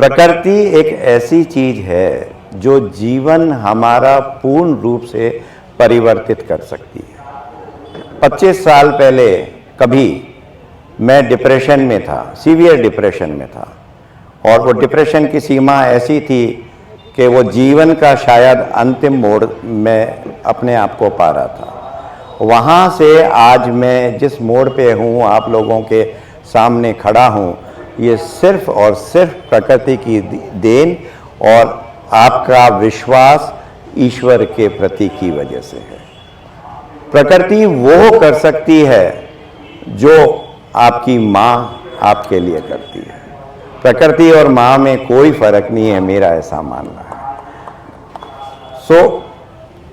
प्रकृति एक ऐसी चीज है जो जीवन हमारा पूर्ण रूप से परिवर्तित कर सकती है। 25 साल पहले कभी मैं डिप्रेशन में था, सीवियर डिप्रेशन में था, और वो डिप्रेशन की सीमा ऐसी थी कि वो जीवन का शायद अंतिम मोड़ में अपने आप को पा रहा था। वहाँ से आज मैं जिस मोड़ पे हूँ, आप लोगों के सामने खड़ा हूँ, ये सिर्फ और सिर्फ प्रकृति की देन और आपका विश्वास ईश्वर के प्रति की वजह से है। प्रकृति वो कर सकती है जो आपकी माँ आपके लिए करती है। प्रकृति और माँ में कोई फर्क नहीं है, मेरा ऐसा मानना है।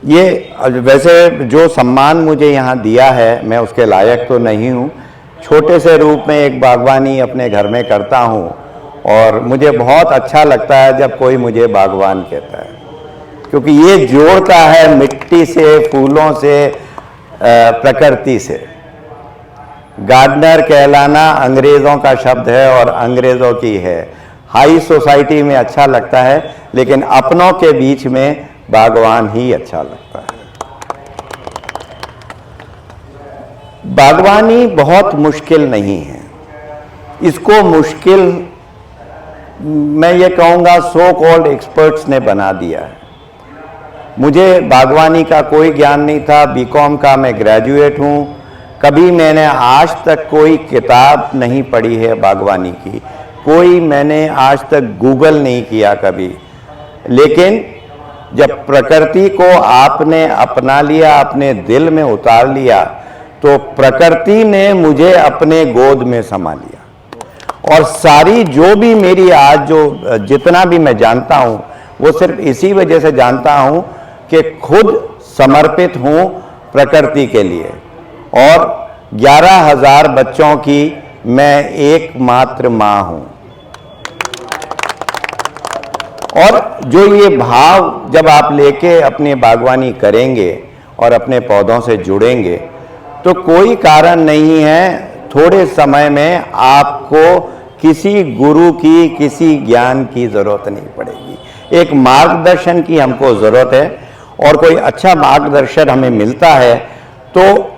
ये वैसे जो सम्मान मुझे यहाँ दिया है, मैं उसके लायक तो नहीं हूँ। छोटे से रूप में एक बागवानी अपने घर में करता हूँ और मुझे बहुत अच्छा लगता है जब कोई मुझे बागवान कहता है, क्योंकि ये जोड़ता है मिट्टी से, फूलों से, प्रकृति से। गार्डनर कहलाना अंग्रेज़ों का शब्द है और अंग्रेज़ों की है। हाई सोसाइटी में अच्छा लगता है, लेकिन अपनों के बीच में बागवान ही अच्छा लगता है। बागवानी बहुत मुश्किल नहीं है। इसको मुश्किल मैं ये कहूँगा सो कॉल्ड एक्सपर्ट्स ने बना दिया है। मुझे बागवानी का कोई ज्ञान नहीं था। बीकॉम का मैं ग्रेजुएट हूँ। कभी मैंने आज तक कोई किताब नहीं पढ़ी है बागवानी की, कोई मैंने आज तक गूगल नहीं किया कभी। लेकिन जब प्रकृति को आपने अपना लिया, अपने दिल में उतार लिया, तो प्रकृति ने मुझे अपने गोद में समा लिया। और सारी जो भी मेरी आज जो जितना भी मैं जानता हूँ, वो सिर्फ इसी वजह से जानता हूँ कि खुद समर्पित हूँ प्रकृति के लिए। और 11,000 बच्चों की मैं एकमात्र माँ हूँ। और जो ये भाव जब आप लेके अपनी बागवानी करेंगे और अपने पौधों से जुड़ेंगे, तो कोई कारण नहीं है थोड़े समय में आपको किसी गुरु की, किसी ज्ञान की ज़रूरत नहीं पड़ेगी। एक मार्गदर्शन की हमको ज़रूरत है, और कोई अच्छा मार्गदर्शन हमें मिलता है तो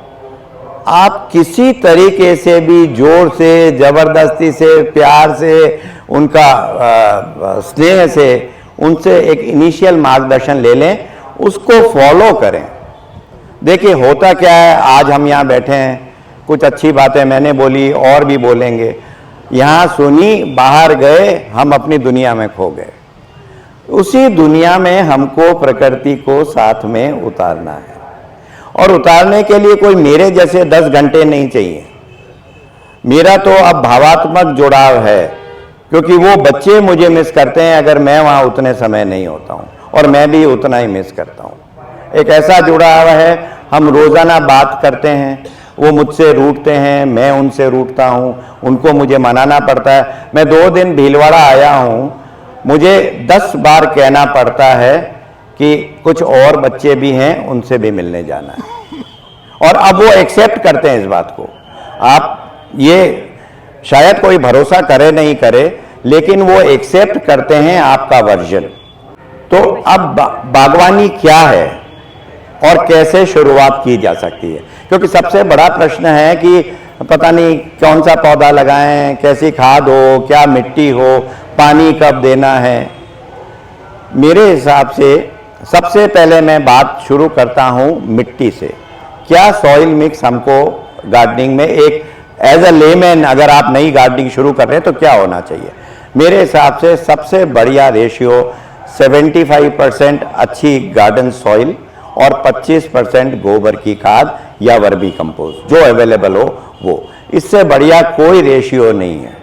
आप किसी तरीके से भी जोर से, ज़बरदस्ती से, प्यार से, उनका स्नेह से उनसे एक इनिशियल मार्गदर्शन ले लें, उसको फॉलो करें। देखिए होता क्या है, आज हम यहाँ बैठे हैं, कुछ अच्छी बातें मैंने बोली और भी बोलेंगे, यहाँ सुनी, बाहर गए, हम अपनी दुनिया में खो गए। उसी दुनिया में हमको प्रकृति को साथ में उतारना है, और उतारने के लिए कोई मेरे जैसे 10 घंटे नहीं चाहिए। मेरा तो अब भावात्मक जुड़ाव है, क्योंकि वो बच्चे मुझे मिस करते हैं अगर मैं वहाँ उतने समय नहीं होता हूँ, और मैं भी उतना ही मिस करता हूँ। एक ऐसा जुड़ाव है, हम रोज़ाना बात करते हैं, वो मुझसे रूठते हैं, मैं उनसे रूठता हूँ, उनको मुझे मनाना पड़ता है। मैं 2 दिन भीलवाड़ा आया हूँ, मुझे 10 बार कहना पड़ता है कि कुछ और बच्चे भी हैं, उनसे भी मिलने जाना है। और अब वो एक्सेप्ट करते हैं इस बात को। आप ये शायद कोई भरोसा करे नहीं करे, लेकिन वो एक्सेप्ट करते हैं आपका वर्जन। तो अब बागवानी क्या है और कैसे शुरुआत की जा सकती है? क्योंकि सबसे बड़ा प्रश्न है कि पता नहीं कौन सा पौधा लगाएं, कैसी खाद हो, क्या मिट्टी हो, पानी कब देना है। मेरे हिसाब से सबसे पहले मैं बात शुरू करता हूं मिट्टी से। क्या सॉइल मिक्स हमको गार्डनिंग में, एक एज अ लेमैन अगर आप नई गार्डनिंग शुरू कर रहे हैं तो क्या होना चाहिए? मेरे हिसाब से सबसे बढ़िया रेशियो 75% अच्छी गार्डन सॉइल और 25% गोबर की खाद या वर्मी कंपोस्ट जो अवेलेबल हो वो। इससे बढ़िया कोई रेशियो नहीं है।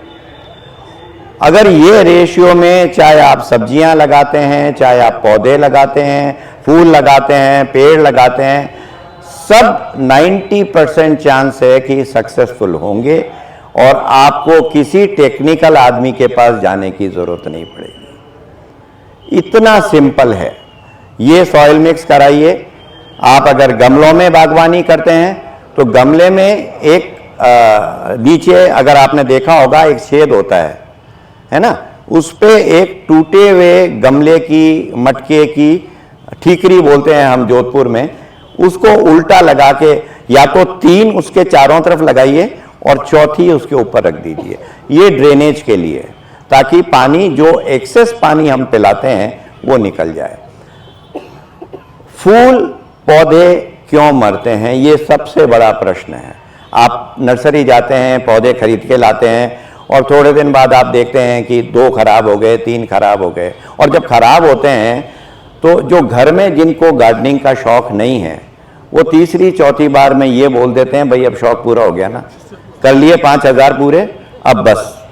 अगर ये रेशियो में चाहे आप सब्जियां लगाते हैं, चाहे आप पौधे लगाते हैं, फूल लगाते हैं, पेड़ लगाते हैं, सब 90% चांस है कि सक्सेसफुल होंगे और आपको किसी टेक्निकल आदमी के पास जाने की ज़रूरत नहीं पड़ेगी। इतना सिंपल है। ये सॉइल मिक्स कराइए। आप अगर गमलों में बागवानी करते हैं तो गमले में एक नीचे अगर आपने देखा होगा एक छेद होता है ना, उस पे एक टूटे हुए गमले की, मटके की, ठीकरी बोलते हैं हम जोधपुर में, उसको उल्टा लगा के या तो 3 उसके चारों तरफ लगाइए और चौथी उसके ऊपर रख दीजिए। ये ड्रेनेज के लिए, ताकि पानी जो एक्सेस पानी हम पिलाते हैं वो निकल जाए। फूल पौधे क्यों मरते हैं, ये सबसे बड़ा प्रश्न है। आप नर्सरी जाते हैं, पौधे खरीद के लाते हैं और थोड़े दिन बाद आप देखते हैं कि 2 खराब हो गए, 3 खराब हो गए। और जब खराब होते हैं तो जो घर में जिनको गार्डनिंग का शौक नहीं है वो तीसरी चौथी बार में ये बोल देते हैं, भाई अब शौक पूरा हो गया ना, कर लिए 5000 पूरे, अब बस।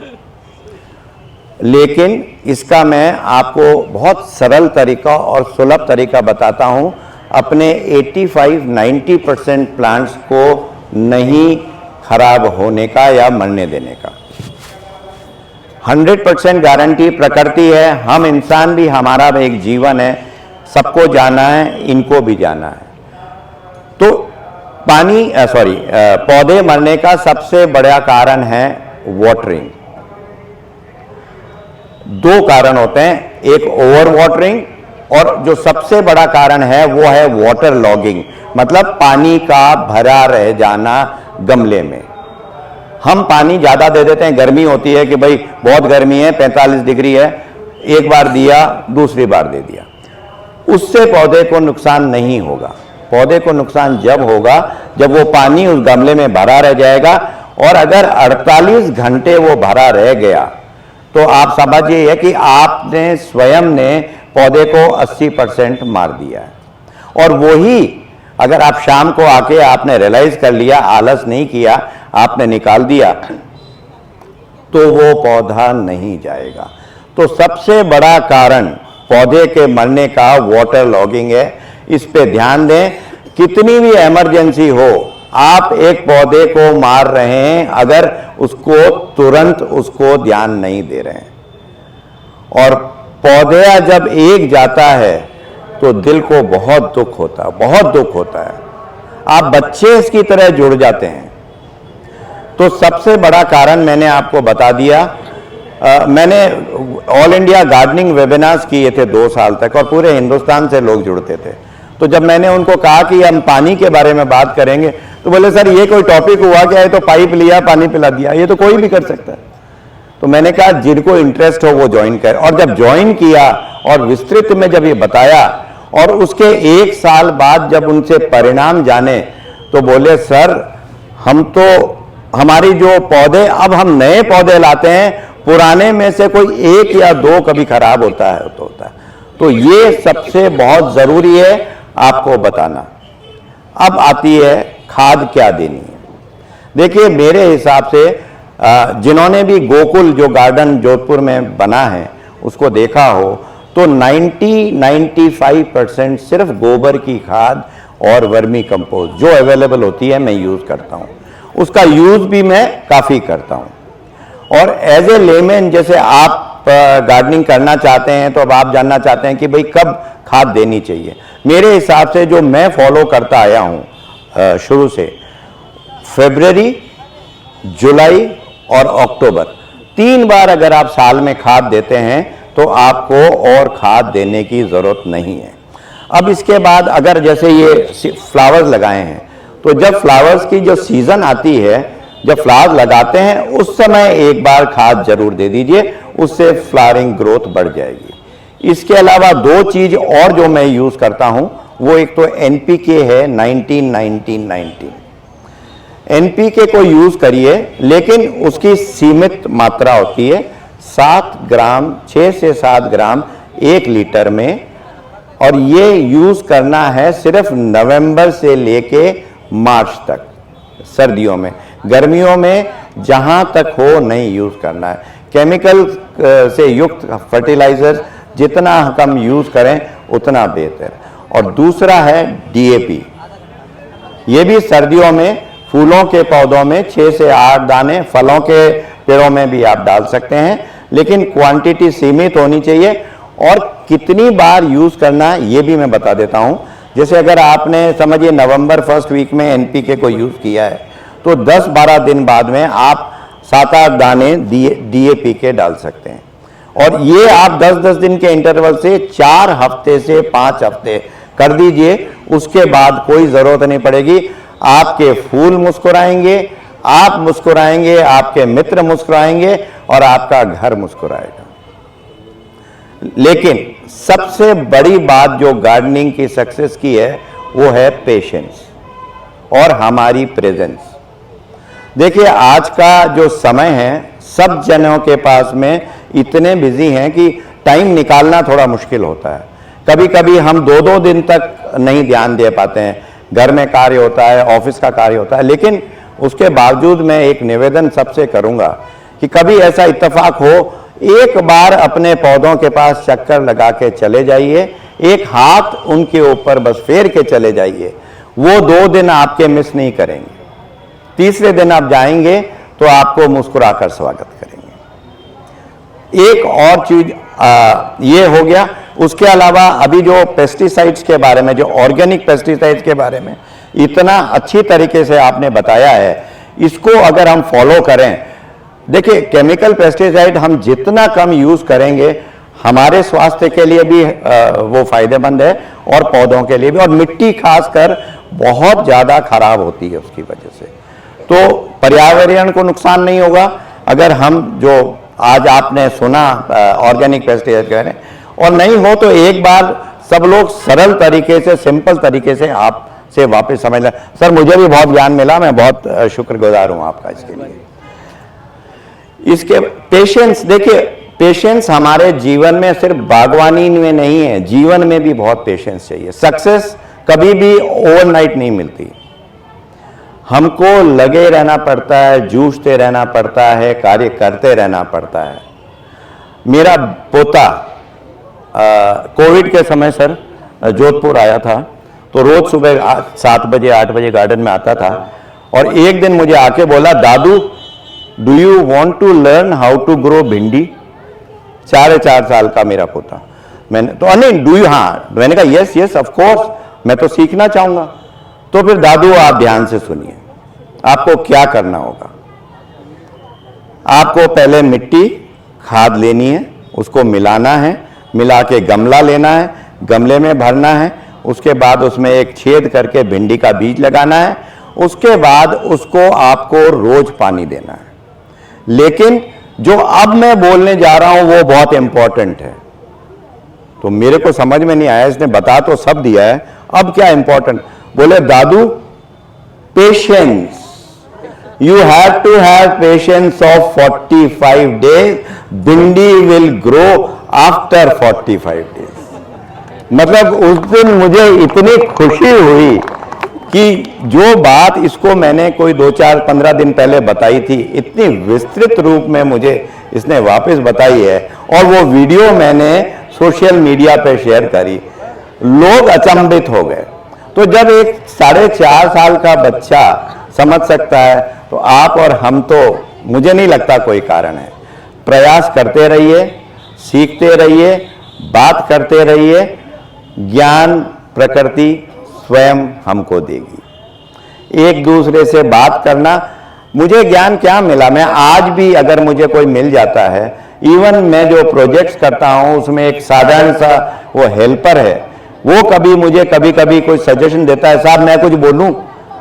लेकिन इसका मैं आपको बहुत सरल तरीका और सुलभ तरीका बताता हूं। अपने 85-90% प्लांट्स को नहीं खराब होने का या मरने देने का। 100% गारंटी प्रकृति है, हम इंसान भी, हमारा भी एक जीवन है, सबको जाना है, इनको भी जाना है। तो पौधे मरने का सबसे बड़ा कारण है वाटरिंग। 2 कारण होते हैं, एक ओवर वाटरिंग और जो सबसे बड़ा कारण है वो है वाटर लॉगिंग, मतलब पानी का भरा रह जाना गमले में। हम पानी ज्यादा दे देते हैं, गर्मी होती है कि भाई बहुत गर्मी है, 45 डिग्री है, एक बार दिया, दूसरी बार दे दिया, उससे पौधे को नुकसान नहीं होगा। पौधे को नुकसान जब होगा जब वो पानी उस गमले में भरा रह जाएगा, और अगर 48 घंटे वो भरा रह गया तो आप समझिए कि आपने स्वयं ने पौधे को 80% मार दिया है। और वही अगर आप शाम को आके आपने रियलाइज कर लिया, आलस नहीं किया, आपने निकाल दिया, तो वो पौधा नहीं जाएगा। तो सबसे बड़ा कारण पौधे के मरने का वाटर लॉगिंग है। इस पे ध्यान दें। कितनी भी इमरजेंसी हो, आप एक पौधे को मार रहे हैं अगर उसको तुरंत उसको ध्यान नहीं दे रहे हैं, और पौधा जब एक जाता है तो दिल को बहुत दुख होता है, बहुत दुख होता है। आप बच्चे इसकी तरह जुड़ जाते हैं। तो सबसे बड़ा कारण मैंने आपको बता दिया। मैंने ऑल इंडिया गार्डनिंग वेबिनार्स किए थे 2 साल तक, और पूरे हिंदुस्तान से लोग जुड़ते थे। तो जब मैंने उनको कहा कि हम पानी के बारे में बात करेंगे, तो बोले सर ये कोई टॉपिक हुआ क्या है, तो पाइप लिया पानी पिला दिया, ये तो कोई भी कर सकता है। तो मैंने कहा जिनको इंटरेस्ट हो वो ज्वाइन करे। और जब ज्वाइन किया और विस्तृत में जब ये बताया, और उसके 1 साल बाद जब उनसे परिणाम जाने, तो बोले सर हम तो, हमारी जो पौधे, अब हम नए पौधे लाते हैं, पुराने में से कोई 1 या 2 कभी खराब होता है तो होता है। तो ये सबसे बहुत जरूरी है आपको बताना। अब आती है खाद क्या देनी है। देखिए मेरे हिसाब से जिन्होंने भी गोकुल जो गार्डन जोधपुर में बना है उसको देखा हो, तो 90-95% सिर्फ गोबर की खाद और वर्मी कंपोस्ट जो अवेलेबल होती है मैं यूज करता हूं। उसका यूज भी मैं काफी करता हूं। और एज ए लेमैन, जैसे आप गार्डनिंग करना चाहते हैं तो अब आप जानना चाहते हैं कि भाई कब खाद देनी चाहिए। मेरे हिसाब से जो मैं फॉलो करता आया हूं शुरू से, फरवरी, जुलाई और अक्टूबर, 3 बार अगर आप साल में खाद देते हैं तो आपको और खाद देने की जरूरत नहीं है। अब इसके बाद अगर जैसे ये फ्लावर्स लगाए हैं, तो जब फ्लावर्स की जो सीजन आती है, जब फ्लावर लगाते हैं उस समय एक बार खाद जरूर दे दीजिए, उससे फ्लावरिंग ग्रोथ बढ़ जाएगी। इसके अलावा 2 चीज और जो मैं यूज करता हूं, वो एक तो एनपीके है 19-19-19। एनपीके को यूज करिए, लेकिन उसकी सीमित मात्रा होती है 7 ग्राम, 6 से 7 ग्राम 1 लीटर में, और ये यूज करना है सिर्फ नवंबर से लेके मार्च तक, सर्दियों में। गर्मियों में जहां तक हो नहीं यूज करना है। केमिकल से युक्त फर्टिलाइजर जितना कम यूज करें उतना बेहतर। और दूसरा है डीएपी। ये भी सर्दियों में फूलों के पौधों में 6 से 8 दाने, फलों के पेड़ों में भी आप डाल सकते हैं, लेकिन क्वांटिटी सीमित होनी चाहिए। और कितनी बार यूज करना है ये भी मैं बता देता हूं। जैसे अगर आपने समझिए नवंबर फर्स्ट वीक में एनपीके को यूज किया है, तो 10-12 दिन बाद में आप 7-8 दाने डीएपी के डाल सकते हैं। और ये आप 10-10 दिन के इंटरवल से 4 हफ्ते से 5 हफ्ते कर दीजिए, उसके बाद कोई जरूरत नहीं पड़ेगी। आपके फूल मुस्कुराएंगे, आप मुस्कुराएंगे, आपके मित्र मुस्कुराएंगे और आपका घर मुस्कुराएगा। लेकिन सबसे बड़ी बात जो गार्डनिंग की सक्सेस की है वो है पेशेंस और हमारी प्रेजेंस। देखिए आज का जो समय है, सब जनों के पास में इतने बिजी हैं कि टाइम निकालना थोड़ा मुश्किल होता है। कभी कभी हम 2-2 दिन तक नहीं ध्यान दे पाते हैं, घर में कार्य होता है, ऑफिस का कार्य होता है। लेकिन उसके बावजूद मैं एक निवेदन सबसे करूंगा कि कभी ऐसा इत्तेफाक हो, एक बार अपने पौधों के पास चक्कर लगा के चले जाइए, एक हाथ उनके ऊपर बस फेर के चले जाइए। वो 2 दिन आपके मिस नहीं करेंगे, तीसरे दिन आप जाएंगे तो आपको मुस्कुराकर स्वागत करेंगे। एक और चीज ये हो गया। उसके अलावा अभी जो पेस्टिसाइड्स के बारे में, जो ऑर्गेनिक पेस्टिसाइड्स के बारे में इतना अच्छी तरीके से आपने बताया है, इसको अगर हम फॉलो करें, देखिए केमिकल पेस्टिसाइड हम जितना कम यूज करेंगे हमारे स्वास्थ्य के लिए भी वो फायदेमंद है और पौधों के लिए भी, और मिट्टी खासकर बहुत ज्यादा खराब होती है उसकी वजह से। तो पर्यावरण को नुकसान नहीं होगा अगर हम जो आज आपने सुना ऑर्गेनिक पेस्टिसाइड कह रहे हैं, और नहीं हो तो एक बार सब लोग सरल तरीके से, सिंपल तरीके से आपसे वापस समझ लें। सर मुझे भी बहुत ज्ञान मिला, मैं बहुत शुक्रगुजार हूं आपका इसके लिए। इसके पेशेंस, देखिए पेशेंस हमारे जीवन में सिर्फ बागवानी में नहीं है, जीवन में भी बहुत पेशेंस चाहिए। सक्सेस कभी भी ओवरनाइट नहीं मिलती, हमको लगे रहना पड़ता है, जूझते रहना पड़ता है, कार्य करते रहना पड़ता है। मेरा पोता कोविड के समय सर जोधपुर आया था, तो रोज सुबह 7 बजे 8 बजे गार्डन में आता था, और एक दिन मुझे आके बोला, दादू do you want to learn how to grow bhindi. 4.5 साल का मेरा पोता। मैंने तो नहीं डू यू, हाँ मैंने कहा यस यस ऑफ कोर्स, मैं तो सीखना चाहूंगा। तो फिर दादू आप ध्यान से सुनिए, आपको क्या करना होगा। आपको पहले मिट्टी खाद लेनी है, उसको मिलाना है, मिला के गमला लेना है, गमले में भरना है, उसके बाद उसमें एक छेद करके भिंडी का बीज लगाना है, उसके बाद उसको आपको रोज पानी देना है। लेकिन जो अब मैं बोलने जा रहा हूं वो बहुत इंपॉर्टेंट है, तो मेरे को समझ में नहीं आया, इसने बता तो सब दिया है, अब क्या इंपॉर्टेंट। बोले दादू patience, you have to have patience of 45 days, भिंडी will grow after 45 days। मतलब उस दिन मुझे इतनी खुशी हुई कि जो बात इसको मैंने कोई 2-4-15 दिन पहले बताई थी, इतनी विस्तृत रूप में मुझे इसने वापस बताई है, और वो वीडियो मैंने सोशल मीडिया पे शेयर करी, लोग अचंभित हो गए। तो जब एक 4.5 साल का बच्चा समझ सकता है, तो आप और हम तो मुझे नहीं लगता कोई कारण है। प्रयास करते रहिए, सीखते रहिए, बात करते रहिए, ज्ञान प्रकृति स्वयं हमको देगी। एक दूसरे से बात करना, मुझे ज्ञान क्या मिला, मैं आज भी अगर मुझे कोई मिल जाता है, इवन मैं जो प्रोजेक्ट्स करता हूं उसमें एक साधारण सा वो हेल्पर है, वो कभी मुझे कभी कभी कोई सजेशन देता है, साहब मैं कुछ बोलूं,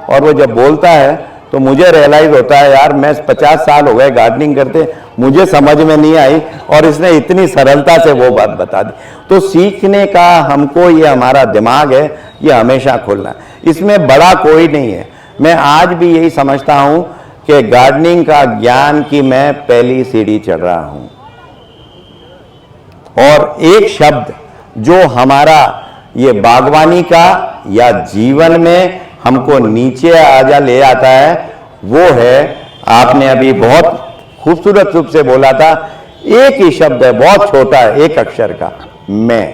और वो जब बोलता है तो मुझे रियलाइज होता है यार मैं 50 साल हो गए गार्डनिंग करते, मुझे समझ में नहीं आई और इसने इतनी सरलता से वो बात बता दी। तो सीखने का हमको, ये हमारा दिमाग है, ये हमेशा खोलना है, इसमें बड़ा कोई नहीं है। मैं आज भी यही समझता हूं कि गार्डनिंग का ज्ञान की मैं पहली सीढ़ी चढ़ रहा हूं, और एक शब्द जो हमारा ये बागवानी का या जीवन में हमको नीचे आजा ले आता है, वो है, आपने अभी बहुत खूबसूरत रूप से बोला था, एक ही शब्द है, बहुत छोटा है, एक अक्षर का, मैं।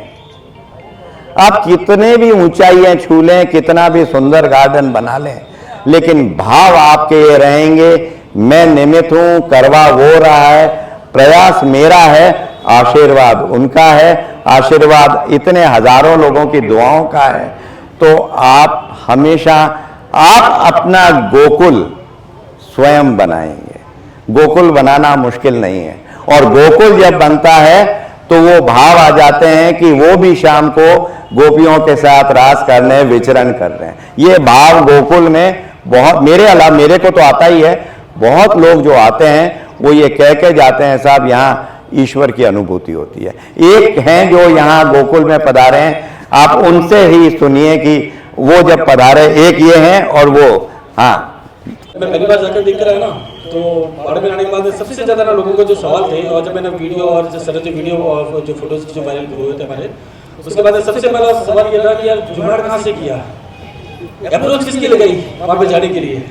आप कितने भी ऊंचाइयां छू लें, कितना भी सुंदर गार्डन बना लें, लेकिन भाव आपके ये रहेंगे, मैं निमित्त हूं, करवा वो रहा है, प्रयास मेरा है, आशीर्वाद उनका है, आशीर्वाद इतने हजारों लोगों की दुआओं का है। तो आप हमेशा, आप अपना गोकुल स्वयं बनाएंगे। गोकुल बनाना मुश्किल नहीं है, और गोकुल जब बनता है तो वो भाव आ जाते हैं कि वो भी शाम को गोपियों के साथ रास करने विचरण कर रहे हैं। ये भाव गोकुल में बहुत, मेरे अलावा मेरे को तो आता ही है, बहुत लोग जो आते हैं वो ये कह के जाते हैं साहब यहाँ ईश्वर की अनुभूति होती है। एक हैं जो यहाँ गोकुल में पधारे हैं, आप उनसे ही सुनिए कि वो जब पधारे, एक ये हैं और वो, हाँ मैं पहली बार जाकर देख कर आया ना, तो बाढ़ में आने के बाद सबसे ज्यादा ना लोगों को जो सवाल थे, और जब मैंने वीडियो और जो सारे जो वीडियो और जो फोटोज जो वायरल हुए थे हमारे, उसके बाद सबसे पहला सवाल ये था कि यार जुगाड़ कहाँ से किया, अप्रोच किसकी लगाई वहाँ पे जाने के लिए,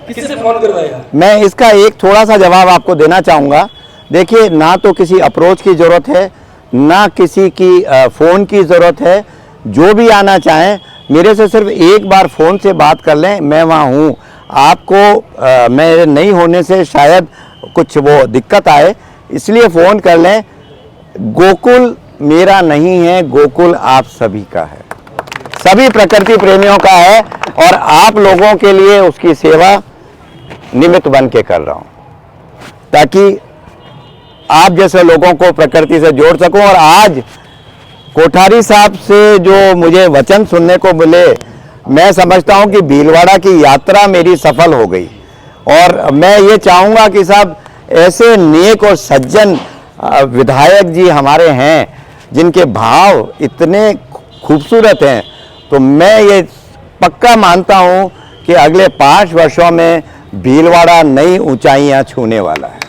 किससे फोन करवाया? मैं इसका एक थोड़ा सा जवाब आपको देना चाहूँगा। देखिए, ना तो किसी अप्रोच की ज़रूरत है, ना किसी की फ़ोन की ज़रूरत है। जो भी आना चाहें मेरे से सिर्फ एक बार फ़ोन से बात कर लें, मैं वहाँ हूँ। आपको मेरे नहीं होने से शायद कुछ वो दिक्कत आए, इसलिए फ़ोन कर लें। गोकुल मेरा नहीं है, गोकुल आप सभी का है, सभी प्रकृति प्रेमियों का है, और आप लोगों के लिए उसकी सेवा निमित्त बन के कर रहा हूँ, ताकि आप जैसे लोगों को प्रकृति से जोड़ सकूं। और आज कोठारी साहब से जो मुझे वचन सुनने को मिले, मैं समझता हूं कि भीलवाड़ा की यात्रा मेरी सफल हो गई। और मैं ये चाहूँगा कि साहब ऐसे नेक और सज्जन विधायक जी हमारे हैं जिनके भाव इतने खूबसूरत हैं, तो मैं ये पक्का मानता हूं कि अगले 5 वर्षों में भीलवाड़ा नई ऊंचाइयां छूने वाला है।